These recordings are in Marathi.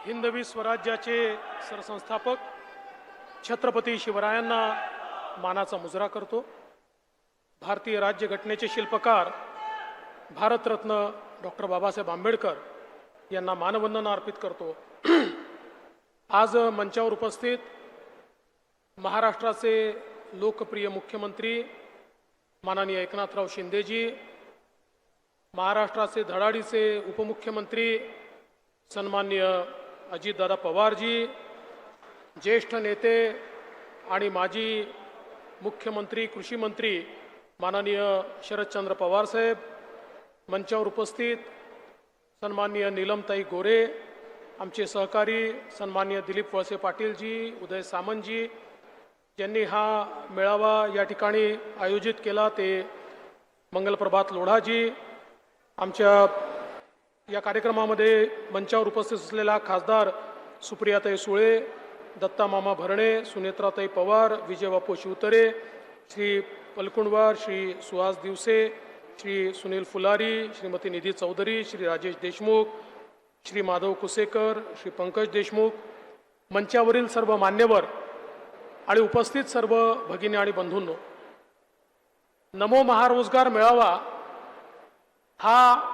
हिंदवी स्वराज्याचे सरसंस्थापक छत्रपती शिवरायांना मानाचा मुजरा करतो। भारतीय राज्यघटनेचे शिल्पकार भारतरत्न डॉक्टर बाबासाहेब आंबेडकर यांना मानवंदना अर्पित करतो। आज मंचावर उपस्थित महाराष्ट्राचे लोकप्रिय मुख्यमंत्री माननीय एकनाथराव शिंदेजी, महाराष्ट्राचे धडाडीचे उपमुख्यमंत्री सन्माननीय अजितदादा पवारजी, ज्येष्ठ नेते आणि माजी मुख्यमंत्री कृषी मंत्री माननीय शरदचंद्र पवार साहेब, मंचावर उपस्थित सन्माननीय नीलमताई गोरे, आमचे सहकारी सन्माननीय दिलीप वळसे पाटीलजी, उदय सामंतजी, ज्यांनी हा मेळावा या ठिकाणी आयोजित केला ते मंगलप्रभात लोढाजी, आमच्या या कार्यक्रमामध्ये मंचावर उपस्थित असलेला खासदार सुप्रियाताई सुळे, दत्ता मामा भरणे, सुनेत्राताई पवार, विजयबापू शिवतरे, श्री पलकुंडवार, श्री सुहास दिवसे, श्री सुनील फुलारी, श्रीमती निधी चौधरी, श्री राजेश देशमुख, श्री माधव कुसेकर, श्री पंकज देशमुख, मंचावरील सर्व मान्यवर आणि उपस्थित सर्व भगिनी आणि बंधूंनो, नमो महारोजगार मेळावा हा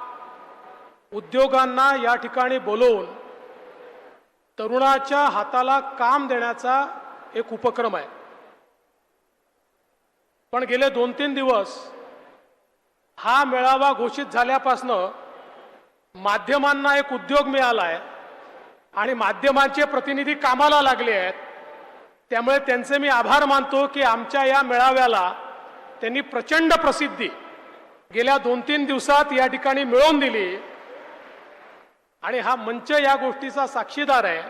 उद्योगांना या ठिकाणी बोलवून तरुणाच्या हाताला काम देण्याचा एक उपक्रम आहे। पण गेले 2-3 दिवस हा मेळावा घोषित झाल्यापासून माध्यमांना एक उद्योग मिळाला आहे आणि माध्यमांचे प्रतिनिधी कामाला लागले आहेत। त्यामुळे त्यांचे मी आभार मानतो की आमच्या या मेळाव्याला त्यांनी प्रचंड प्रसिद्धी गेल्या 2-3 दिवसात या ठिकाणी मिळवून दिली आणि हा मंच या गोष्टीचा साक्षीदार आहे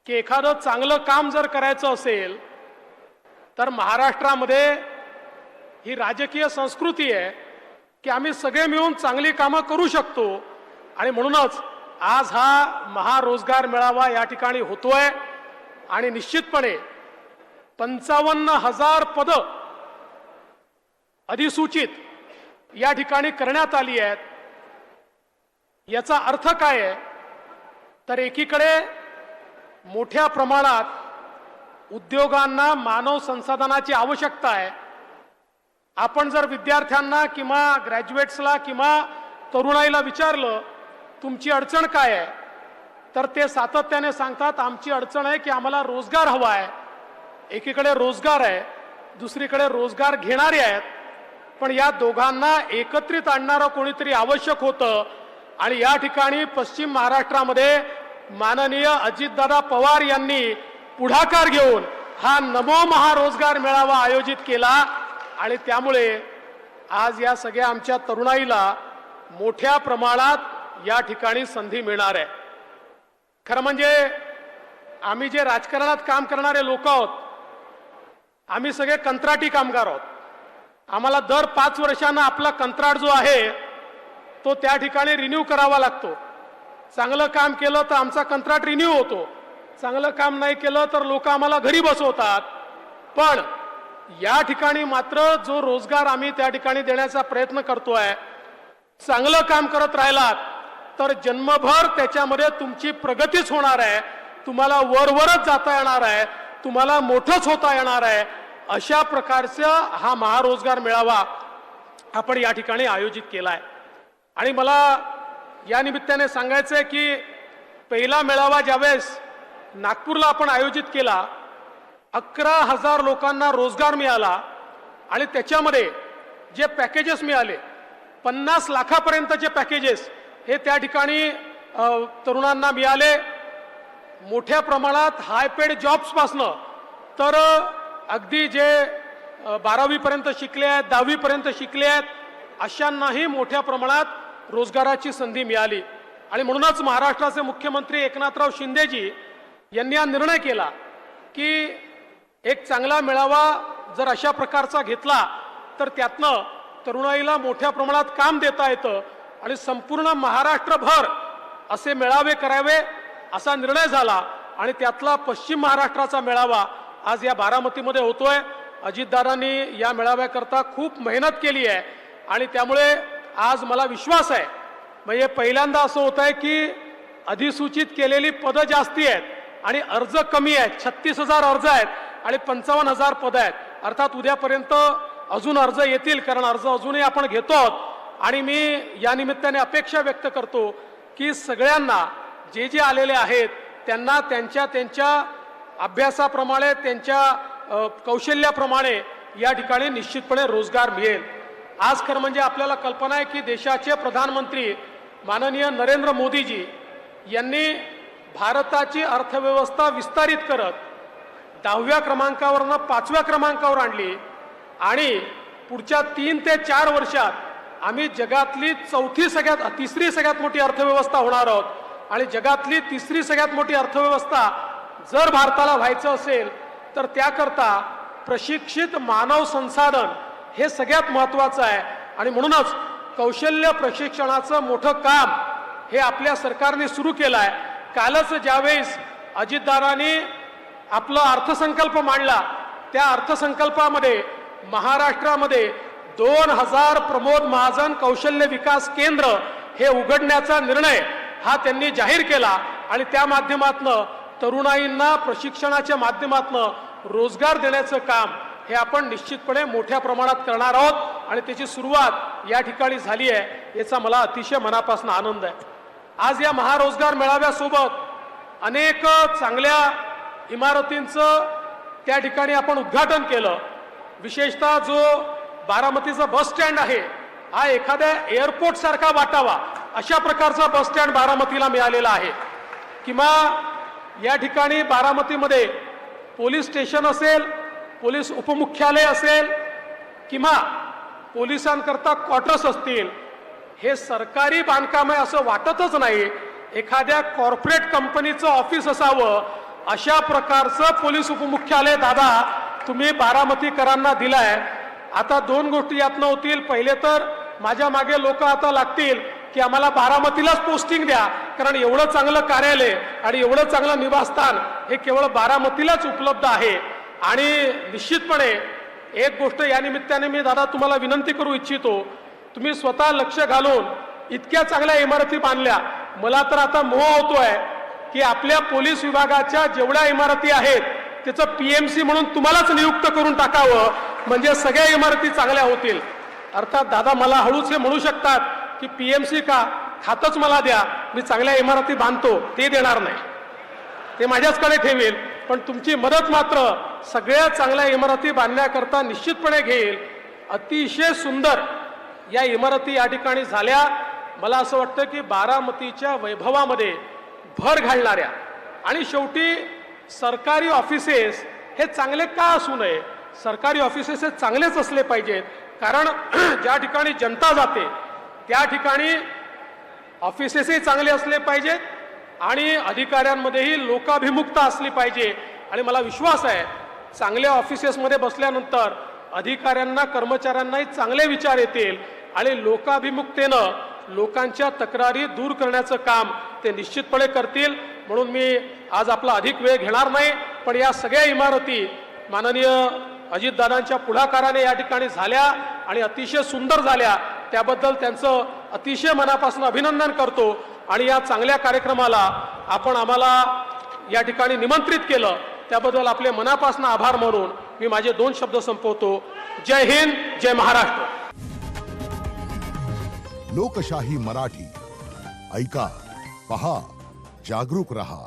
की एखादं चांगलं काम जर करायचं असेल तर महाराष्ट्रामध्ये ही राजकीय संस्कृती आहे की आम्ही सगळे मिळून चांगली कामं करू शकतो आणि म्हणूनच आज हा महारोजगार मेळावा या ठिकाणी होतोय आणि निश्चितपणे 55,000 पदं अधिसूचित या ठिकाणी करण्यात आली आहेत। याचा अर्थ काय आहे तर एकीकडे मोठ्या प्रमाणात उद्योगांना मानव संसाधनाची आवश्यकता आहे। आपण जर विद्यार्थ्यांना किंवा ग्रॅज्युएट्सला किंवा तरुणाईला विचारलं तुमची अडचण काय आहे तर ते सातत्याने सांगतात आमची अडचण आहे की आम्हाला रोजगार हवा आहे। एकीकडे रोजगार आहे, दुसरीकडे रोजगार घेणारे आहेत, पण या दोघांना एकत्रित आणणारं कोणीतरी आवश्यक होतं आणि या ठिकाणी पश्चिम महाराष्ट्रामध्ये माननीय अजितदादा पवार यांनी पुढाकार घेऊन हा नमो महारोजगार मेळावा आयोजित केला आणि त्यामुळे आज या सगळ्या आमच्या तरुणाईला मोठ्या प्रमाणात या ठिकाणी संधी मिळणार आहे। खरं म्हणजे आम्ही जे राजकारणात काम करणारे लोक आहोत, आम्ही सगळे कंत्राटी कामगार आहोत। आम्हाला दर 5 वर्षांना आपला कंत्राट जो आहे तो त्या ठिकाणी रिन्यू करावा लागतो। चांगलं काम केलं तर आमचा कंत्राट रिन्यू होतो, चांगलं काम नाही केलं तर लोक आम्हाला घरी बसवतात। पण या ठिकाणी मात्र जो रोजगार आम्ही त्या ठिकाणी देण्याचा प्रयत्न करतोय, चांगलं काम करत राहिलात तर जन्मभर त्याच्यामध्ये तुमची प्रगतीच होणार आहे, तुम्हाला वरवरच जाता येणार आहे, तुम्हाला मोठंच होता येणार आहे। अशा प्रकारचा हा महारोजगार मेळावा आपण या ठिकाणी आयोजित केला आहे। आणि मला या निमित्ताने सांगायचं आहे की पहिला मेळावा ज्यावेळेस नागपूरला आपण आयोजित केला 11,000 लोकांना रोजगार मिळाला आणि त्याच्यामध्ये जे पॅकेजेस मिळाले 50 लाखापर्यंतचे पॅकेजेस हे त्या ठिकाणी तरुणांना मिळाले। मोठ्या प्रमाणात हाय पेड जॉब्सपासनं तर अगदी जे 12वी पर्यंत शिकले आहेत, 10वी पर्यंत शिकले आहेत अशांनाही मोठ्या प्रमाणात रोजगाराची संधी मिळाली। आणि म्हणूनच महाराष्ट्राचे मुख्यमंत्री एकनाथराव शिंदेजी यांनी हा निर्णय केला की एक चांगला मेळावा जर अशा प्रकारचा घेतला तर त्यातनं तरुणाईला मोठ्या प्रमाणात काम देता येतं आणि संपूर्ण महाराष्ट्रभर असे मेळावे करावे असा निर्णय झाला आणि त्यातला पश्चिम महाराष्ट्राचा मेळावा आज या बारामतीमध्ये होतोय। अजितदादांनी या मेळाव्याकरता खूप मेहनत केली आहे आणि त्यामुळे आज मला विश्वास आहे, म्हणजे पहिल्यांदा असं होत आहे की अधिसूचित केलेली पदं जास्ती आहेत आणि अर्ज कमी आहेत. 36,000 अर्ज आहेत आणि 55,000 पदं आहेत. अर्थात उद्यापर्यंत अजून अर्ज येतील, कारण अर्ज अजूनही आपण घेतो आहोत. आणि मी या निमित्ताने अपेक्षा व्यक्त करतो की सगळ्यांना जे जे आलेले आहेत त्यांना त्यांच्या त्यांच्या अभ्यासाप्रमाणे, त्यांच्या कौशल्याप्रमाणे या ठिकाणी निश्चितपणे रोजगार मिळेल. आज खरं म्हणजे आपल्याला कल्पना आहे की देशाचे प्रधानमंत्री माननीय नरेंद्र मोदीजी यांनी भारताची अर्थव्यवस्था विस्तारित करत 10व्या क्रमांकावरनं 5व्या क्रमांकावर आणली आणि पुढच्या 3 ते 4 वर्षात आम्ही जगातली तिसरी सगळ्यात मोठी अर्थव्यवस्था होणार आहोत. आणि जगातली तिसरी सगळ्यात मोठी अर्थव्यवस्था जर भारताला व्हायचं असेल तर त्याकरता प्रशिक्षित मानव संसाधन हे सगळ्यात महत्त्वाचं आहे. आणि म्हणूनच कौशल्य प्रशिक्षणाचं मोठं काम हे आपल्या सरकारने सुरू केलं आहे. कालच ज्यावेळेस अजितदादांनी आपला अर्थसंकल्प मांडला त्या अर्थसंकल्पामध्ये महाराष्ट्रामध्ये 2000 प्रमोद महाजन कौशल्य विकास केंद्र हे उघडण्याचा निर्णय हा त्यांनी जाहीर केला. आणि त्या माध्यमातून तरुणाईंना प्रशिक्षणाच्या माध्यमातून रोजगार देण्याचं काम हे आपण निश्चितपणे मोठ्या प्रमाणात करणार आहोत. आणि त्याची सुरुवात या ठिकाणी झाली आहे, याचा मला अतिशय मनापासून आनंद आहे. आज या महारोजगार मेळाव्यासोबत अनेक चांगल्या इमारतींचं त्या ठिकाणी आपण उद्घाटन केलं. विशेषतः जो बारामतीचा बस स्टँड आहे हा एखाद्या एअरपोर्ट सारखा वाटावा अशा प्रकारचा बस स्टँड बारामतीला मिळालेला आहे. किंवा या ठिकाणी बारामतीमध्ये पोलीस स्टेशन असेल, पोलीस उपमुख्यालय असेल किंवा पोलिसांकरता क्वार्टर्स असतील, हे सरकारी बांधकाम आहे असं वाटतच नाही. एखाद्या कॉर्पोरेट कंपनीचं ऑफिस असावं अशा प्रकारचं पोलीस उपमुख्यालय दादा तुम्ही बारामतीकरांना दिलाय. आता 2 गोष्टी यातनं होतील. पहिले तर माझ्या मागे लोक आता लागतील की आम्हाला बारामतीलाच पोस्टिंग द्या, कारण एवढं चांगलं कार्यालय आणि एवढं चांगलं निवासस्थान हे केवळ बारामतीलाच उपलब्ध आहे. आणि निश्चितपणे एक गोष्ट या निमित्ताने मी दादा तुम्हाला विनंती करू इच्छितो, तुम्ही स्वतः लक्ष घालून इतक्या चांगल्या इमारती बांधल्या. मला तर आता मोह होतोय की आपल्या पोलीस विभागाच्या जेवढ्या इमारती आहेत त्याचं PMC म्हणून तुम्हालाच नियुक्त करून टाकावं, म्हणजे सगळ्या इमारती चांगल्या होतील. अर्थात दादा मला हळूच हे म्हणू शकतात की PMC का, खातच मला द्या, मी चांगल्या इमारती बांधतो. ते देणार नाही, ते माझ्याचकडे ठेवेल. पण तुमची मदत मात्र सगळ्या चांगल्या इमारती बांधण्याकरता निश्चितपणे घेईल. अतिशय सुंदर या इमारती या ठिकाणी झाल्या. मला असं वाटतं की बारामतीच्या वैभवामध्ये भर घालणाऱ्या आणि शेवटी सरकारी ऑफिसेस हे चांगले का असू नये, सरकारी ऑफिसेस हे चांगलेच असले पाहिजेत. कारण ज्या ठिकाणी जनता जाते त्या ठिकाणी ऑफिसेसही चांगले असले पाहिजेत आणि अधिकाऱ्यांमध्येही लोकाभिमुखता असली पाहिजे. आणि मला विश्वास आहे चांगल्या ऑफिसेसमध्ये बसल्यानंतर अधिकाऱ्यांना, कर्मचाऱ्यांनाही चांगले विचार येतील आणि लोकाभिमुखतेनं लोकांच्या तक्रारी दूर करण्याचं काम ते निश्चितपणे करतील. म्हणून मी आज आपला अधिक वेळ घेणार नाही, पण या सगळ्या इमारती माननीय अजितदादांच्या पुढाकाराने या ठिकाणी झाल्या आणि अतिशय सुंदर झाल्या. त्याबद्दल त्यांचं अतिशय मनापासून अभिनंदन करतो. आणि या चांगल्या कार्यक्रमाला आपण आम्हाला या ठिकाणी निमंत्रित केलं त्याबद्दल आपले मनापासून आभार मानून मी माझे 2 शब्द संपवतो. जय हिंद, जय महाराष्ट्र. लोकशाही मराठी ऐका, पहा, जागरूक रहा.